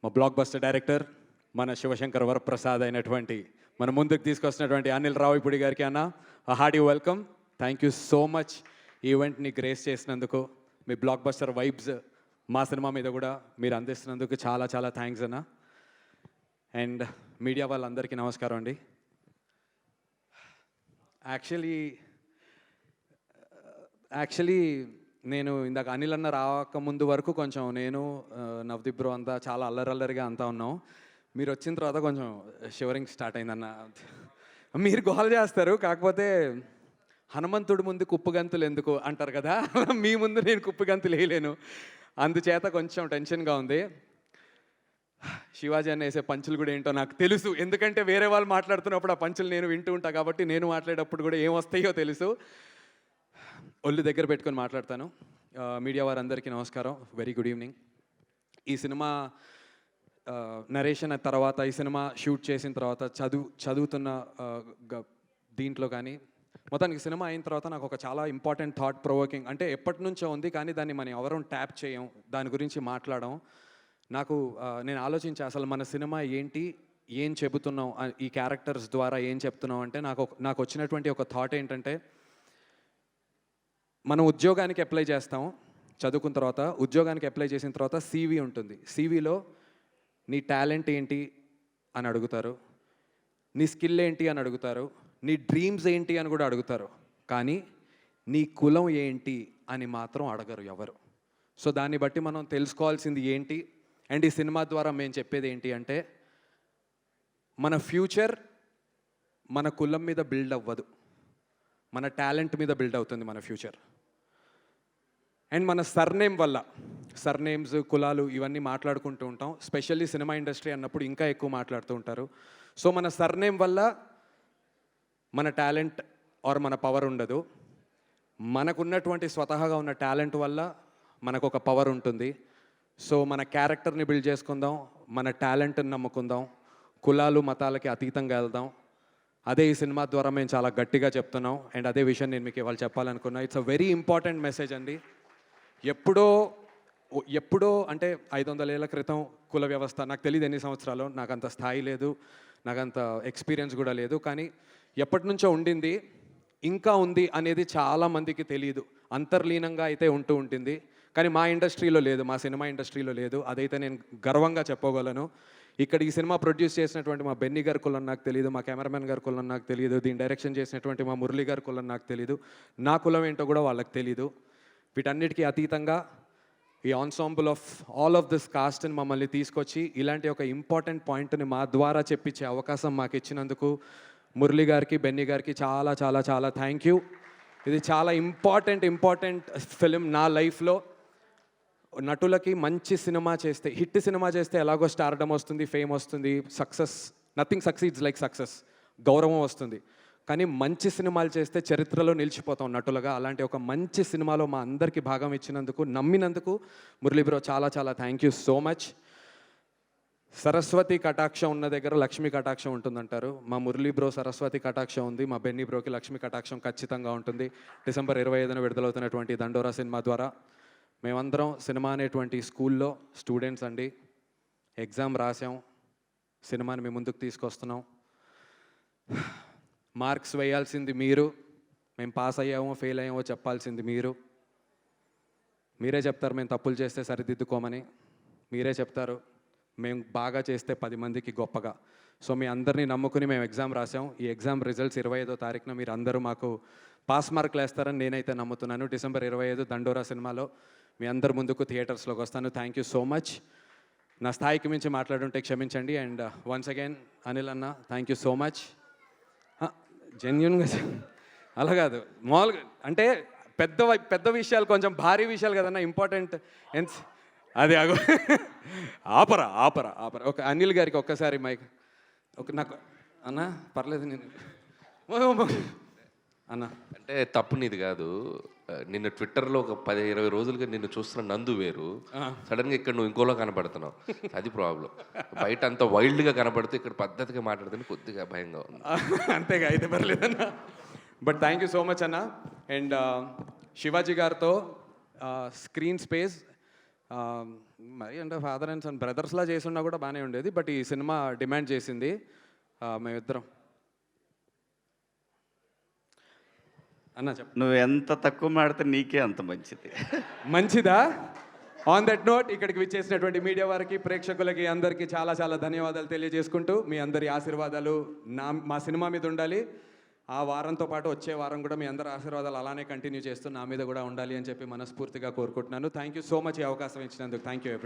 మా block buster director మన శివశంకర్ వరప్రసాద్ అయినటువంటి మన ముందుకు తీసుకొస్తున్నటువంటి అనిల్ రావిపూడి గారికి అన్న hearty welcome. Thank you so much ఈవెంట్ని గ్రేస్ చేసినందుకు. మీ బ్లాక్ బస్టర్ వైబ్స్ మా సినిమా మీద కూడా మీరు అందిస్తున్నందుకు చాలా చాలా థ్యాంక్స్ అన్న. అండ్ మీడియా వాళ్ళందరికీ నమస్కారం అండి. యాక్చువల్లీ నేను ఇందాక అనిల్ అన్న రాకముందు వరకు కొంచెం నేను నవదీప్ బ్రో అంతా చాలా అల్లరల్లరిగా అంతా ఉన్నాం. మీరు వచ్చిన తర్వాత కొంచెం షివరింగ్ స్టార్ట్ అయిందన్న. మీరు గోల్ చేస్తారు, కాకపోతే హనుమంతుడి ముందు కుప్పగంతులు ఎందుకు అంటారు కదా, మీ ముందు నేను కుప్పగంతులు వేయలేను, అందుచేత కొంచెం టెన్షన్గా ఉంది. శివాజీ అన్న వేసే పంచులు కూడా ఏంటో నాకు తెలుసు, ఎందుకంటే వేరే వాళ్ళు మాట్లాడుతున్నప్పుడు ఆ పంచులు నేను వింటూ ఉంటాను కాబట్టి నేను మాట్లాడేటప్పుడు కూడా ఏం వస్తాయో తెలుసు. ఒళ్ళు దగ్గర పెట్టుకొని మాట్లాడతాను. మీడియా వారందరికీ నమస్కారం, వెరీ గుడ్ ఈవినింగ్. ఈ సినిమా నరేషన్ తర్వాత, ఈ సినిమా షూట్ చేసిన తర్వాత చదువుతున్న దీంట్లో కానీ మొత్తానికి సినిమా అయిన తర్వాత నాకు ఒక చాలా ఇంపార్టెంట్ థాట్ ప్రొవోకింగ్, అంటే ఎప్పటి నుంచో ఉంది కానీ దాన్ని మనం ఎవరూ ట్యాప్ చేయం, దాని గురించి మాట్లాడడం. నేను ఆలోచించా అసలు మన సినిమా ఏంటి, ఏం చెబుతున్నాం, ఈ క్యారెక్టర్స్ ద్వారా ఏం చెప్తున్నాం అంటే నాకు వచ్చినటువంటి ఒక థాట్ ఏంటంటే, మనం ఉద్యోగానికి అప్లై చేస్తాం చదువుకున్న తర్వాత. ఉద్యోగానికి అప్లై చేసిన తర్వాత సీవీ ఉంటుంది. సీవీలో నీ టాలెంట్ ఏంటి అని అడుగుతారు, నీ స్కిల్ ఏంటి అని అడుగుతారు, నీ డ్రీమ్స్ ఏంటి అని కూడా అడుగుతారు, కానీ నీ కులం ఏంటి అని మాత్రం అడగరు ఎవరు. సో దాన్ని బట్టి మనం తెలుసుకోవాల్సింది ఏంటి, అండ్ ఈ సినిమా ద్వారా మేము చెప్పేది ఏంటి అంటే, మన ఫ్యూచర్ మన కులం మీద బిల్డ్ అవ్వదు, మన టాలెంట్ మీద బిల్డ్ అవుతుంది మన ఫ్యూచర్. అండ్ మన సర్నేమ్ వల్ల, సర్నేమ్స్, కులాలు ఇవన్నీ మాట్లాడుకుంటూ ఉంటాం, స్పెషల్లీ సినిమా ఇండస్ట్రీ అన్నప్పుడు ఇంకా ఎక్కువ మాట్లాడుతూ ఉంటారు. సో మన సర్నేమ్ వల్ల మన టాలెంట్ ఆర్ మన పవర్ ఉండదు, మనకున్నటువంటి స్వతహాగా ఉన్న టాలెంట్ వల్ల మనకు ఒక పవర్ ఉంటుంది. సో మన క్యారెక్టర్ని బిల్డ్ చేసుకుందాం, మన టాలెంట్ని నమ్ముకుందాం, కులాలు మతాలకి అతీతంగా వెళ్దాం. అదే ఈ సినిమా ద్వారా మేము చాలా గట్టిగా చెప్తున్నాం. అండ్ అదే విషయం నేను మీకు ఇవాళ చెప్పాలనుకున్నా. It's a very important message అండి. ఎప్పుడో అంటే 500 ఏళ్ల క్రితం కుల వ్యవస్థ, నాకు తెలియదు ఎన్ని సంవత్సరాలు, నాకు అంత స్థాయి లేదు, నాకు అంత ఎక్స్పీరియన్స్ కూడా లేదు, కానీ ఎప్పటి నుంచో ఉండింది, ఇంకా ఉంది అనేది చాలామందికి తెలియదు. అంతర్లీనంగా అయితే ఉంటూ ఉంటుంది, కానీ మా ఇండస్ట్రీలో లేదు, మా సినిమా ఇండస్ట్రీలో లేదు. అదైతే నేను గర్వంగా చెప్పగలను. ఇక్కడ ఈ సినిమా ప్రొడ్యూస్ చేసినటువంటి మా బెన్నీ గారి కులం నాకు తెలియదు, మా కెమెరామెన్ గారి కులం నాకు తెలియదు, దీన్ని డైరెక్షన్ చేసినటువంటి మా మురళీ గారి కులం నాకు తెలియదు, నా కులం ఏంటో కూడా వాళ్ళకి తెలియదు. వీటన్నిటికీ అతీతంగా ఈ ensemble of all of this కాస్ట్ని మమ్మల్ని తీసుకొచ్చి ఇలాంటి ఒక ఇంపార్టెంట్ పాయింట్ని మా ద్వారా చెప్పించే అవకాశం మాకు ఇచ్చినందుకు మురళీ గారికి, బెన్నీ గారికి చాలా చాలా చాలా థ్యాంక్ యూ. ఇది చాలా ఇంపార్టెంట్ ఫిలిం నా లైఫ్లో. నటులకి మంచి సినిమా చేస్తే, హిట్ సినిమా చేస్తే ఎలాగో స్టార్డమ్ వస్తుంది, ఫేమ్ వస్తుంది, success, nothing succeeds like success, గౌరవం వస్తుంది. కానీ మంచి సినిమాలు చేస్తే చరిత్రలో నిలిచిపోతాం నటులుగా. అలాంటి ఒక మంచి సినిమాలో మా అందరికీ భాగం ఇచ్చినందుకు, నమ్మినందుకు మురళీ బ్రో చాలా చాలా thank you so much. Saraswati కటాక్షం ఉన్న దగ్గర లక్ష్మీ కటాక్షం ఉంటుందంటారు. మా మురళీ బ్రో సరస్వతి కటాక్షం ఉంది, మా బెన్నీ బ్రోకి లక్ష్మీ కటాక్షం ఖచ్చితంగా ఉంటుంది. డిసెంబర్ 25న విడుదలవుతున్నటువంటి దండోరా సినిమా ద్వారా మేమందరం సినిమా అనేటువంటి స్కూల్లో స్టూడెంట్స్ అండి. ఎగ్జామ్ రాసాం, సినిమాని మీ ముందుకు తీసుకొస్తున్నాం. మార్క్స్ వేయాల్సింది మీరు, మేము పాస్ అయ్యామో ఫెయిల్ అయ్యామో చెప్పాల్సింది మీరు. మీరే చెప్తారు మేము తప్పులు చేస్తే సరిదిద్దుకోమని, మీరే చెప్తారు మేము బాగా చేస్తే 10 మందికి గొప్పగా. సో మీ అందరినీ నమ్ముకుని మేము ఎగ్జామ్ రాసాం. ఈ ఎగ్జామ్ రిజల్ట్స్ 25వ తారీఖున మీరు అందరూ మాకు పాస్ మార్కులు వేస్తారని నేనైతే నమ్ముతున్నాను. డిసెంబర్ 25 దండోరా సినిమాలో మీ అందరి ముందుకు థియేటర్స్లోకి వస్తాను. Thank you so much. నా స్థాయికి మించి మాట్లాడుంటే క్షమించండి. అండ్ వన్స్ అగైన్ అనిల్ అన్న థ్యాంక్ యూ సో మచ్. జెన్యున్గా అలా కాదు, మామూలుగా అంటే పెద్ద విషయాలు, కొంచెం భారీ విషయాలు కదన్నా ఇంపార్టెంట్. అది అగో ఆపరా. ఒక అనిల్ గారికి ఒక్కసారి మైక్ నాకు అన్న పర్లేదు నేను అన్న. అంటే తప్పు నీది కాదు. నిన్ను ట్విట్టర్లో ఒక 10-20 రోజులుగా నిన్ను చూస్తున్న నందు వేరు, సడన్గా ఇక్కడ నువ్వు ఇంకోలా కనపడుతున్నావు, అది ప్రాబ్లం. బయట అంత వైల్డ్గా కనపడితే ఇక్కడ పద్ధతిగా మాట్లాడితే కొద్దిగా భయంగా ఉంది. అంతేగా, అయితే పర్లేదన్న. But thank you so much అన్న. అండ్ శివాజీ గారితో స్క్రీన్ స్పేస్ మరి అంటే ఫాదర్ అండ్ సన్ బ్రదర్స్లా చేస్తున్నా కూడా బాగానే ఉండేది. బట్ ఈ సినిమా డిమాండ్ చేసింది. మేమిద్దరం అన్న చెప్ప నువ్వు ఎంత తక్కువ మాడితే నీకే అంత మంచిది. మంచిదా? ఆన్ దట్ నోట్ ఇక్కడికి విచ్చేసినటువంటి మీడియా వారికి, ప్రేక్షకులకి అందరికీ చాలా చాలా ధన్యవాదాలు తెలియజేసుకుంటూ, మీ అందరి ఆశీర్వాదాలు మా సినిమా మీద ఉండాలి. ఆ వారంతో పాటు వచ్చే వారం కూడా మీ అందరి ఆశీర్వాదాలు అలానే కంటిన్యూ చేస్తూ నా మీద కూడా ఉండాలి అని చెప్పి మనస్ఫూర్తిగా కోరుకుంటున్నాను. థ్యాంక్ యూ సో మచ్ ఈ అవకాశం ఇచ్చినందుకు. Thank you.